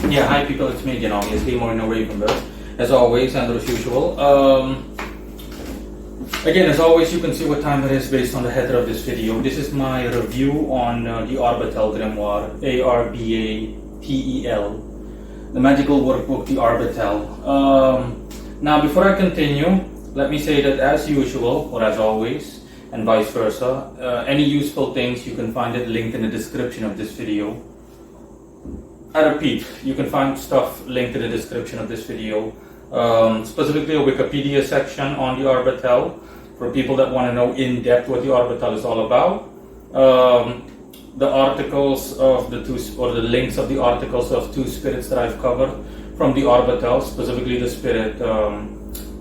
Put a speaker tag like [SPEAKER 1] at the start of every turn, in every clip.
[SPEAKER 1] Yeah, hi people, it's me again, obviously, Moreno Ravenberg, as always, and as usual. Again, as always, you can see what time it is based on the header of this video. This is my review on the Arbatel Grimoire, Arbatel, the magical workbook, the Arbatel. Now, before I continue, let me say that as usual, or as always, and vice versa, any useful things, you can find it linked in the description of this video. I repeat, you can find stuff linked in the description of this video, specifically a Wikipedia section on the Arbatel for people that want to know in depth what the Arbatel is all about. The articles of the two, or the links of the articles of two spirits that I've covered from the Arbatel, specifically the spirit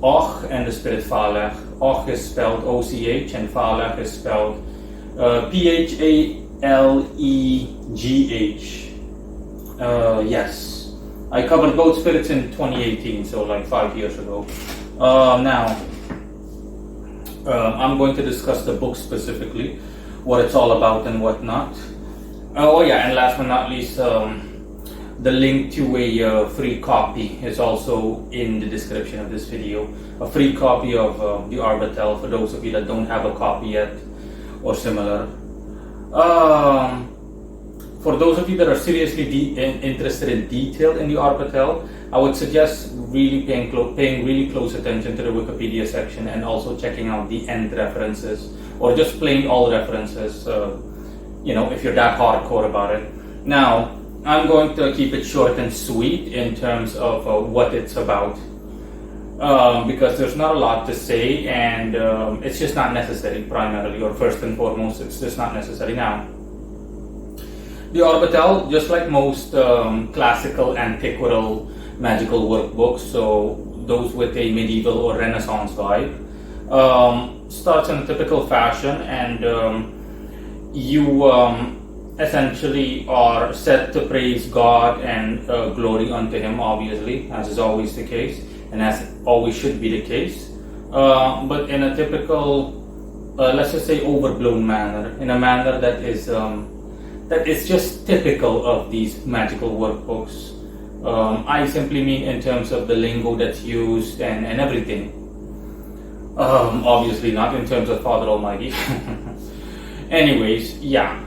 [SPEAKER 1] Och and the spirit Phalegh. Och is spelled O-C-H and Phalegh is spelled P-H-A-L-E-G-H. Yes, I covered both spirits in 2018, so like 5 years ago. Now, I'm going to discuss the book specifically, what it's all about and whatnot. Oh yeah, and last but not least, the link to a free copy is also in the description of this video. A free copy of the Arbatel for those of you that don't have a copy yet or similar. For those of you that are seriously interested in detail in the Arbatel, I would suggest really paying really close attention to the Wikipedia section and also checking out the end references or just plain all references, you know, if you're that hardcore about it. Now, I'm going to keep it short and sweet in terms of what it's about, because there's not a lot to say and it's just not necessary primarily, or first and foremost, it's just not necessary. Now, the Arbatel, just like most classical, antiquarial, magical workbooks, so those with a medieval or Renaissance vibe, starts in a typical fashion, and you essentially are set to praise God and glory unto Him, obviously, as is always the case, and as always should be the case, but in a typical, let's just say, overblown manner, in a manner that is just typical of these magical workbooks. I simply mean in terms of the lingo that's used and everything. Obviously not in terms of Father Almighty. Anyways, yeah.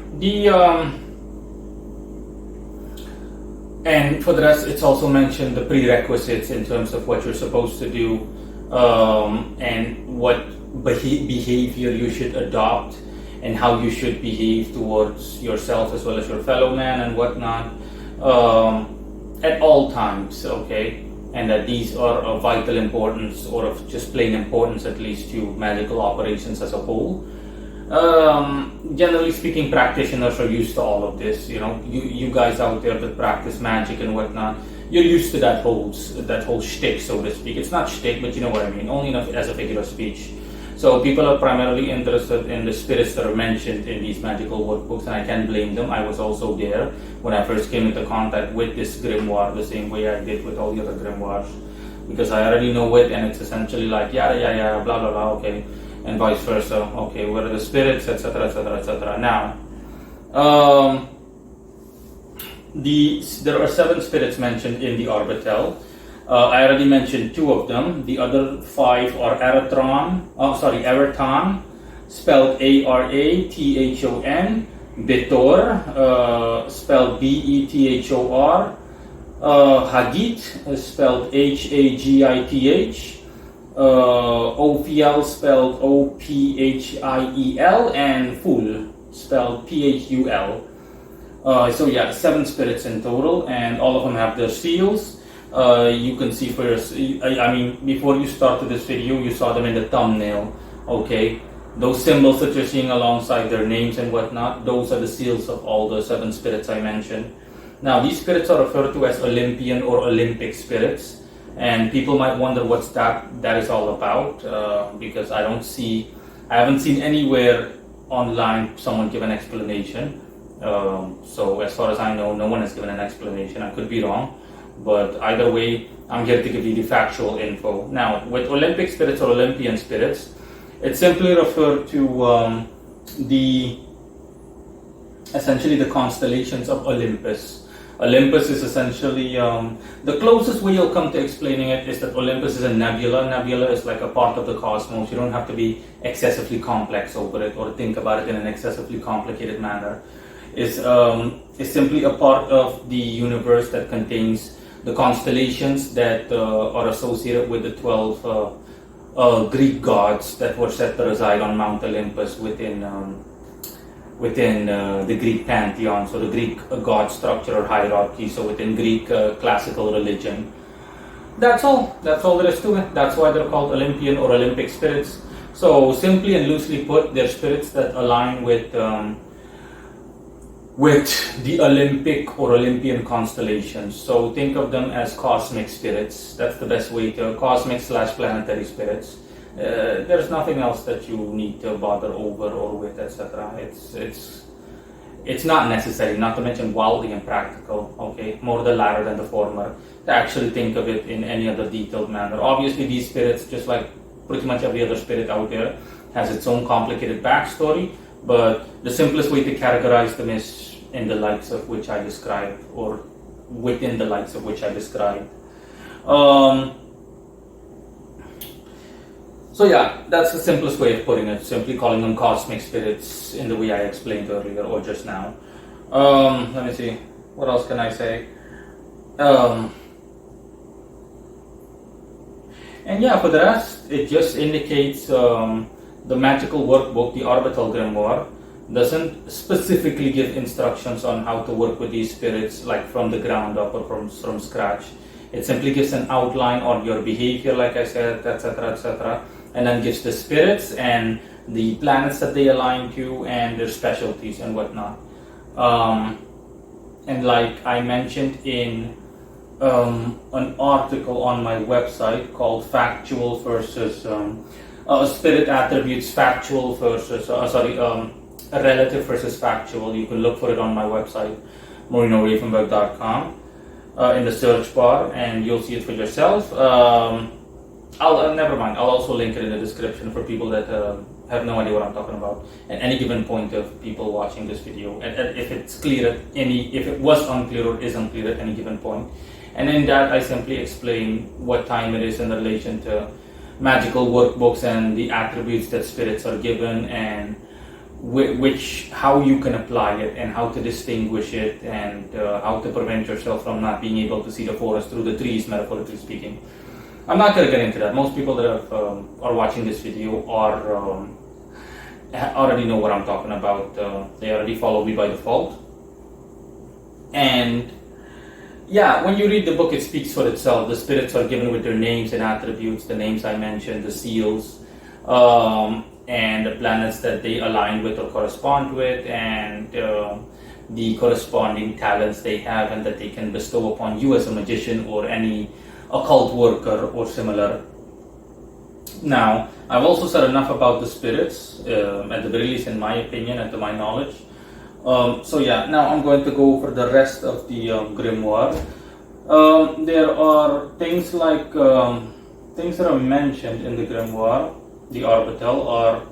[SPEAKER 1] And for the rest, it's also mentioned the prerequisites in terms of what you're supposed to do, and what behavior you should adopt, and how you should behave towards yourself as well as your fellow man and whatnot, at all times, okay? And that these are of vital importance, or of just plain importance at least, to magical operations as a whole. Generally speaking, practitioners are used to all of this. You know, you guys out there that practice magic and whatnot, you're used to that whole shtick, so to speak. It's not shtick, but you know what I mean, only enough as a figure of speech. So people are primarily interested in the spirits that are mentioned in these magical workbooks, and I can't blame them. I was also there when I first came into contact with this grimoire, the same way I did with all the other grimoires, because I already know it, and it's essentially like yada yada yada, blah blah blah, okay, and vice versa. Okay, what are the spirits, etc., etc., etc. Now, there are 7 spirits mentioned in the Arbatel. I already mentioned 2 of them. The other 5 are Araton, spelled A-R-A-T-H-O-N, Betor, spelled B-E-T-H-O-R, Hagit, spelled H-A-G-I-T-H, Ophiel, spelled O-P-H-I-E-L, and Phul, spelled P-H-U-L. So yeah, 7 spirits in total, and all of them have their seals. You can see for I mean, before you started this video, you saw them in the thumbnail, okay? Those symbols that you're seeing alongside their names and whatnot, those are the seals of all the 7 spirits I mentioned. Now, these spirits are referred to as Olympian or Olympic spirits, and people might wonder what's that is all about, because I haven't seen anywhere online someone give an explanation. So as far as I know, no one has given an explanation. I could be wrong. But either way, I'm here to give you the factual info. Now, with Olympic spirits or Olympian spirits, it's simply referred to essentially the constellations of Olympus. Olympus is essentially, the closest way you'll come to explaining it is that Olympus is a nebula. Nebula is like a part of the cosmos. You don't have to be excessively complex over it or think about it in an excessively complicated manner. It's simply a part of the universe that contains the constellations that are associated with the 12 Greek gods that were said to reside on Mount Olympus within the Greek pantheon, so the Greek god structure or hierarchy, so within Greek classical religion. That's all there is to it. That's why they're called Olympian or Olympic spirits. So simply and loosely put, they're spirits that align with the Olympic or Olympian constellations. So think of them as cosmic spirits. That's the best way to, cosmic/planetary spirits. There's nothing else that you need to bother over or with, etc. It's not necessary, not to mention wildly impractical, okay? More the latter than the former, to actually think of it in any other detailed manner. Obviously, these spirits, just like pretty much every other spirit out there, has its own complicated backstory, but the simplest way to categorize them is in the lights of which I described, or within the lights of which I described. So yeah, that's the simplest way of putting it, simply calling them cosmic spirits in the way I explained earlier or just now. Let me see, what else can I say? And yeah, for the rest, it just indicates the magical workbook, the Arbatel Grimoire, doesn't specifically give instructions on how to work with these spirits, like from the ground up or from scratch. It simply gives an outline on your behavior, like I said, etc., etc., and then gives the spirits and the planets that they align to and their specialties and whatnot. And like I mentioned in an article on my website called Factual versus Spirit Attributes, Factual versus, Relative versus Factual. You can look for it on my website, MorinoRavenberg.com, in the search bar, and you'll see it for yourself. Never mind, I'll also link it in the description for people that have no idea what I'm talking about at any given point of people watching this video, and if it's clear if it was unclear or is unclear at any given point. And in that, I simply explain what time it is in relation to magical workbooks and the attributes that spirits are given, and how you can apply it and how to distinguish it, and how to prevent yourself from not being able to see the forest through the trees, metaphorically speaking. I'm not going to get into that. Most people that are watching this video already know what I'm talking about. They already follow me by default. And yeah, when you read the book, it speaks for itself. The spirits are given with their names and attributes, the names I mentioned, the seals, and the planets that they align with or correspond with, and the corresponding talents they have and that they can bestow upon you as a magician or any occult worker or similar. Now, I've also said enough about the spirits, at the very least in my opinion and to my knowledge. So yeah, now I'm going to go over the rest of the grimoire. There are things like things that are mentioned in the grimoire, the Arbatel, are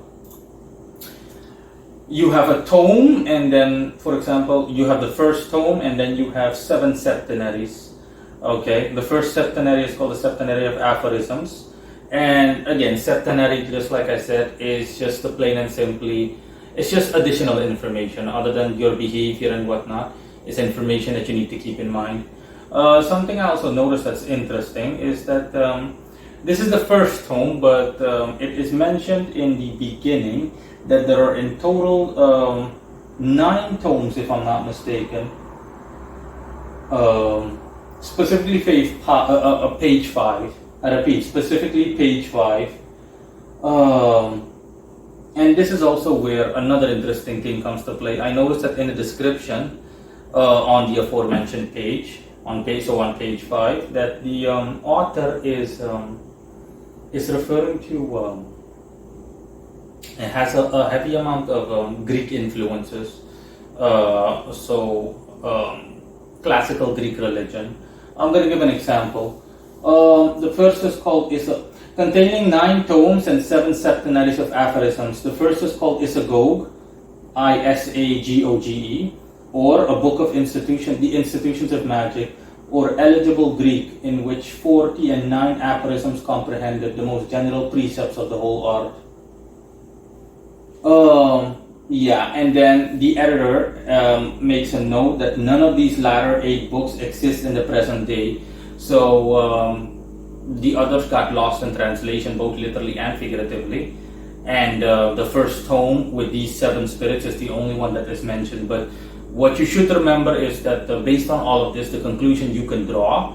[SPEAKER 1] you have a tome, and then, for example, you have the first tome, and then you have 7 septenaries. Okay, the first septenary is called the septenary of aphorisms, and again, septenary, just like I said, is just the plain and simply, it's just additional information other than your behavior and whatnot. It's information that you need to keep in mind. Something I also noticed that's interesting is that this is the first tome, but it is mentioned in the beginning that there are in total 9 tomes, if I'm not mistaken. Specifically page 5. I repeat, specifically page 5. And this is also where another interesting thing comes to play. I noticed that in the description on the aforementioned page, on page 5, that the author is referring to it has a heavy amount of Greek influences. Classical Greek religion. I'm going to give an example. The first is called containing 9 tomes and 7 septenaries of aphorisms. The first is called Isagoge, Isagoge. or a book of the institutions of magic, or eligible Greek, in which 40 and 9 aphorisms comprehended the most general precepts of the whole art. Yeah, and then the editor makes a note that none of these latter 8 books exist in the present day. So the others got lost in translation, both literally and figuratively. And the first tome with these 7 spirits is the only one that is mentioned. But what you should remember is that based on all of this, the conclusion you can draw,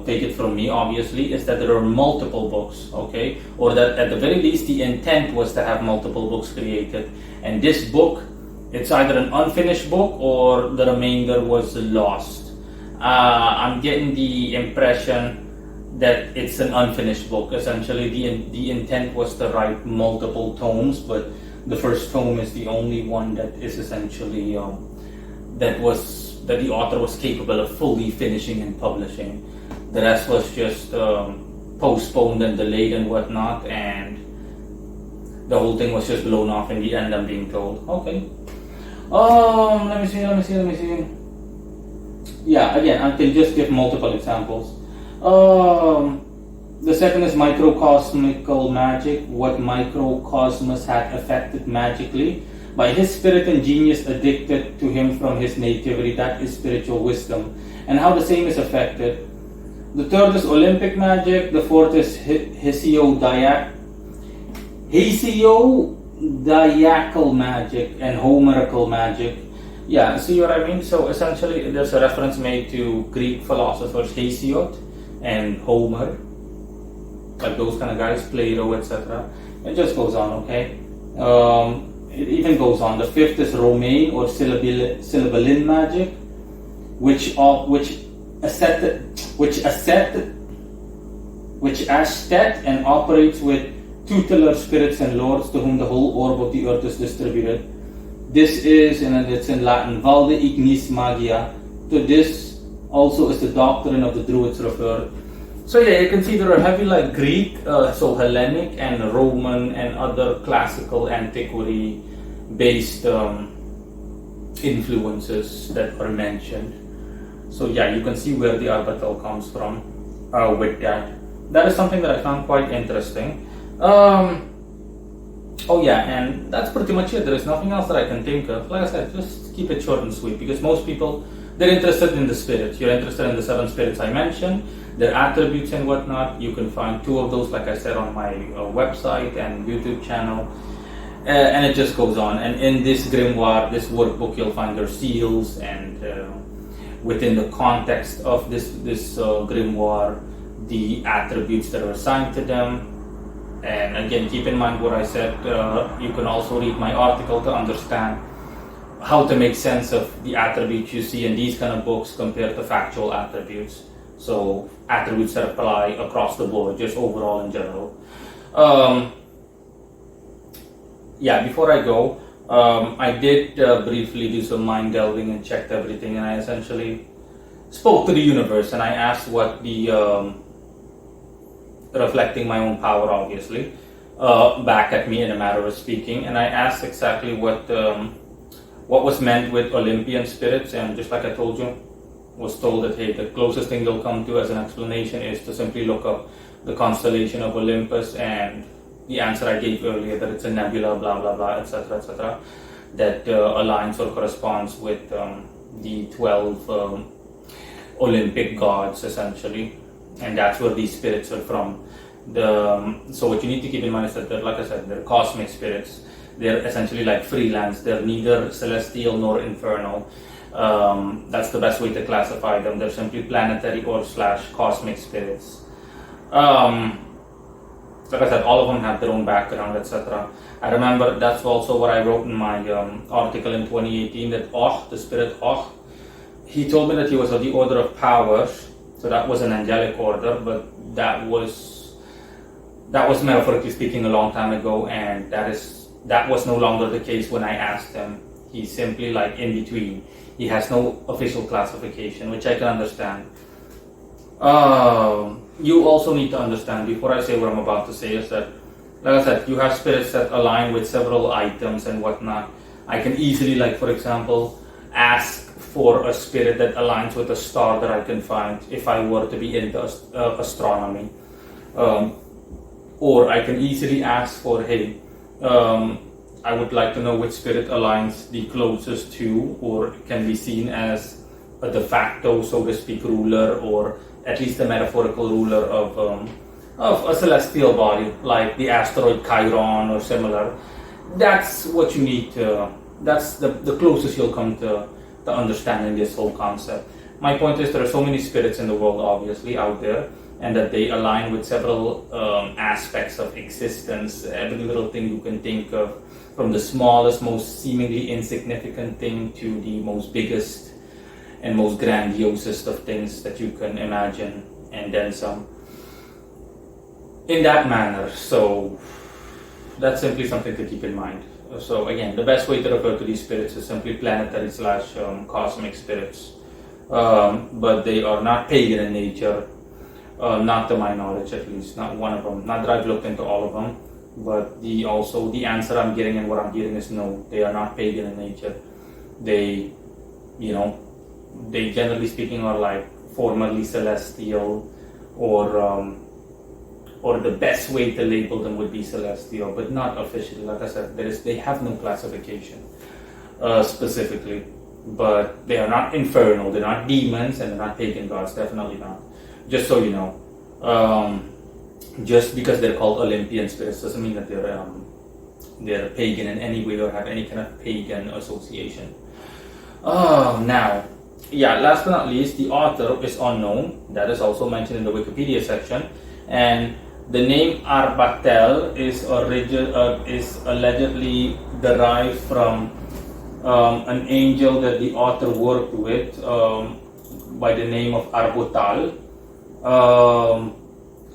[SPEAKER 1] take it from me obviously, is that there are multiple books, okay? Or that at the very least the intent was to have multiple books created. And this book, it's either an unfinished book or the remainder was lost. I'm getting the impression that it's an unfinished book. Essentially the intent was to write multiple tomes, but the first tome is the only one that is essentially that the author was capable of fully finishing and publishing. The rest was just postponed and delayed and whatnot, and the whole thing was just blown off in the end, I'm being told. Okay. Let me see. Yeah, again, I can just give multiple examples. The second is microcosmical magic, what microcosmos had affected magically by his spirit and genius addicted to him from his nativity. That is spiritual wisdom, and how the same is affected. The third is Olympic magic. The fourth is Hesiodiacal magic and Homerical magic. Yeah, see what I mean? So essentially there's a reference made to Greek philosophers Hesiod and Homer, like those kind of guys, Plato, etc. It just goes on, okay? It even goes on. The fifth is Romane or Syllabilin magic, which asset and operates with tutelar spirits and lords to whom the whole orb of the earth is distributed. This is, and it's in Latin, Valde Ignis Magia. To this also is the doctrine of the Druids referred. So yeah, you can see there are heavy like Greek, so Hellenic and Roman and other classical antiquity based influences that are mentioned. So yeah, you can see where the Arbatel comes from with that. That is something that I found quite interesting. Oh yeah, and that's pretty much it. There is nothing else that I can think of. Like I said, just keep it short and sweet, because most people, they're interested in the spirit. You're interested in the 7 spirits I mentioned, their attributes and whatnot. You can find 2 of those, like I said, on my website and YouTube channel. And it just goes on. And in this grimoire, this workbook, you'll find their seals, and within the context of this grimoire, the attributes that are assigned to them. And again, keep in mind what I said. You can also read my article to understand how to make sense of the attributes you see in these kind of books compared to factual attributes. So attributes that apply across the board, just overall in general. Yeah, before I go, I did briefly do some mind delving and checked everything, and I essentially spoke to the universe, and I asked what the reflecting my own power, obviously, back at me in a matter of speaking, and I asked exactly what was meant with Olympian spirits, and just like I told you, was told that hey, the closest thing they'll come to as an explanation is to simply look up the constellation of Olympus, and the answer I gave earlier, that it's a nebula, blah blah blah, etc., that aligns or corresponds with the 12 Olympic gods, essentially. And that's where these spirits are from. So what you need to keep in mind is that they're, like I said, they're cosmic spirits. They're essentially like freelance. They're neither celestial nor infernal. That's the best way to classify them. They're simply planetary or / cosmic spirits. Like I said, all of them have their own background, etc. I remember that's also what I wrote in my article in 2018, that the spirit he told me that he was of the order of powers. So that was an angelic order, but that was metaphorically speaking a long time ago, and that was no longer the case when I asked him. He's simply like in between. He has no official classification, which I can understand. You also need to understand, before I say what I'm about to say, is that, like I said, you have spirits that align with several items and whatnot. I can easily, like for example, ask for a spirit that aligns with a star that I can find if I were to be into astronomy. Or I can easily ask for, hey, I would like to know which spirit aligns the closest to, or can be seen as a de facto, so to speak, ruler, or at least a metaphorical ruler of a celestial body, like the asteroid Chiron or similar. That's what you need to, that's the closest you'll come to understanding this whole concept. My point is there are so many spirits in the world, obviously, out there, and that they align with several aspects of existence. Every little thing you can think of, from the smallest, most seemingly insignificant thing to the most biggest and most grandiosest of things that you can imagine, and then some. In that manner, so that's simply something to keep in mind. So again, the best way to refer to these spirits is simply planetary / cosmic spirits. But they are not pagan in nature, not to my knowledge at least, not one of them. Not that I've looked into all of them, but the answer I'm getting and what I'm getting is no, they are not pagan in nature. They, they generally speaking are like formerly celestial, or the best way to label them would be celestial, but not officially. Like I said, they have no classification specifically, but they are not infernal, they're not demons, and they're not pagan gods, definitely not. Just so you know, just because they're called Olympian spirits doesn't mean that they're pagan in any way or have any kind of pagan association. Now, yeah, last but not least, the author is unknown. That is also mentioned in the Wikipedia section, and the name Arbatel is allegedly derived from an angel that the author worked with by the name of Arbatel.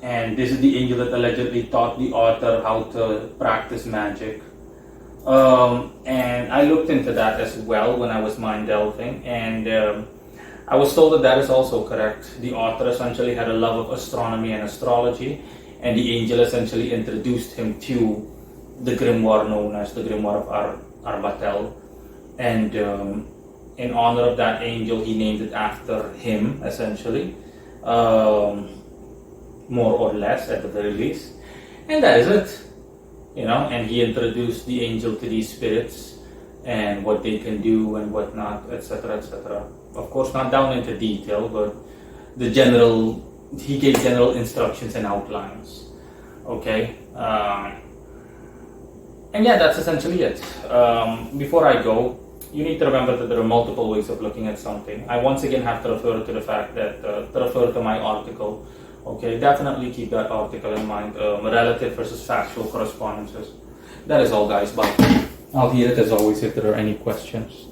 [SPEAKER 1] And this is the angel that allegedly taught the author how to practice magic. And I looked into that as well when I was mind delving, and I was told that that is also correct. The author essentially had a love of astronomy and astrology, and the angel essentially introduced him to the grimoire known as the Grimoire of Arbatel. And in honor of that angel, he named it after him, essentially, more or less at the very least. And that is it, and he introduced the angel to these spirits and what they can do and whatnot, etc., etc. Of course, not down into detail, but he gave general instructions and outlines. Okay, and yeah, that's essentially it. Before I go, you need to remember that there are multiple ways of looking at something. I once again have to refer to the fact that to refer to my article. Okay, definitely keep that article in mind. Relative versus factual correspondences. That is all, guys. Bye. I'll hear it as always if there are any questions.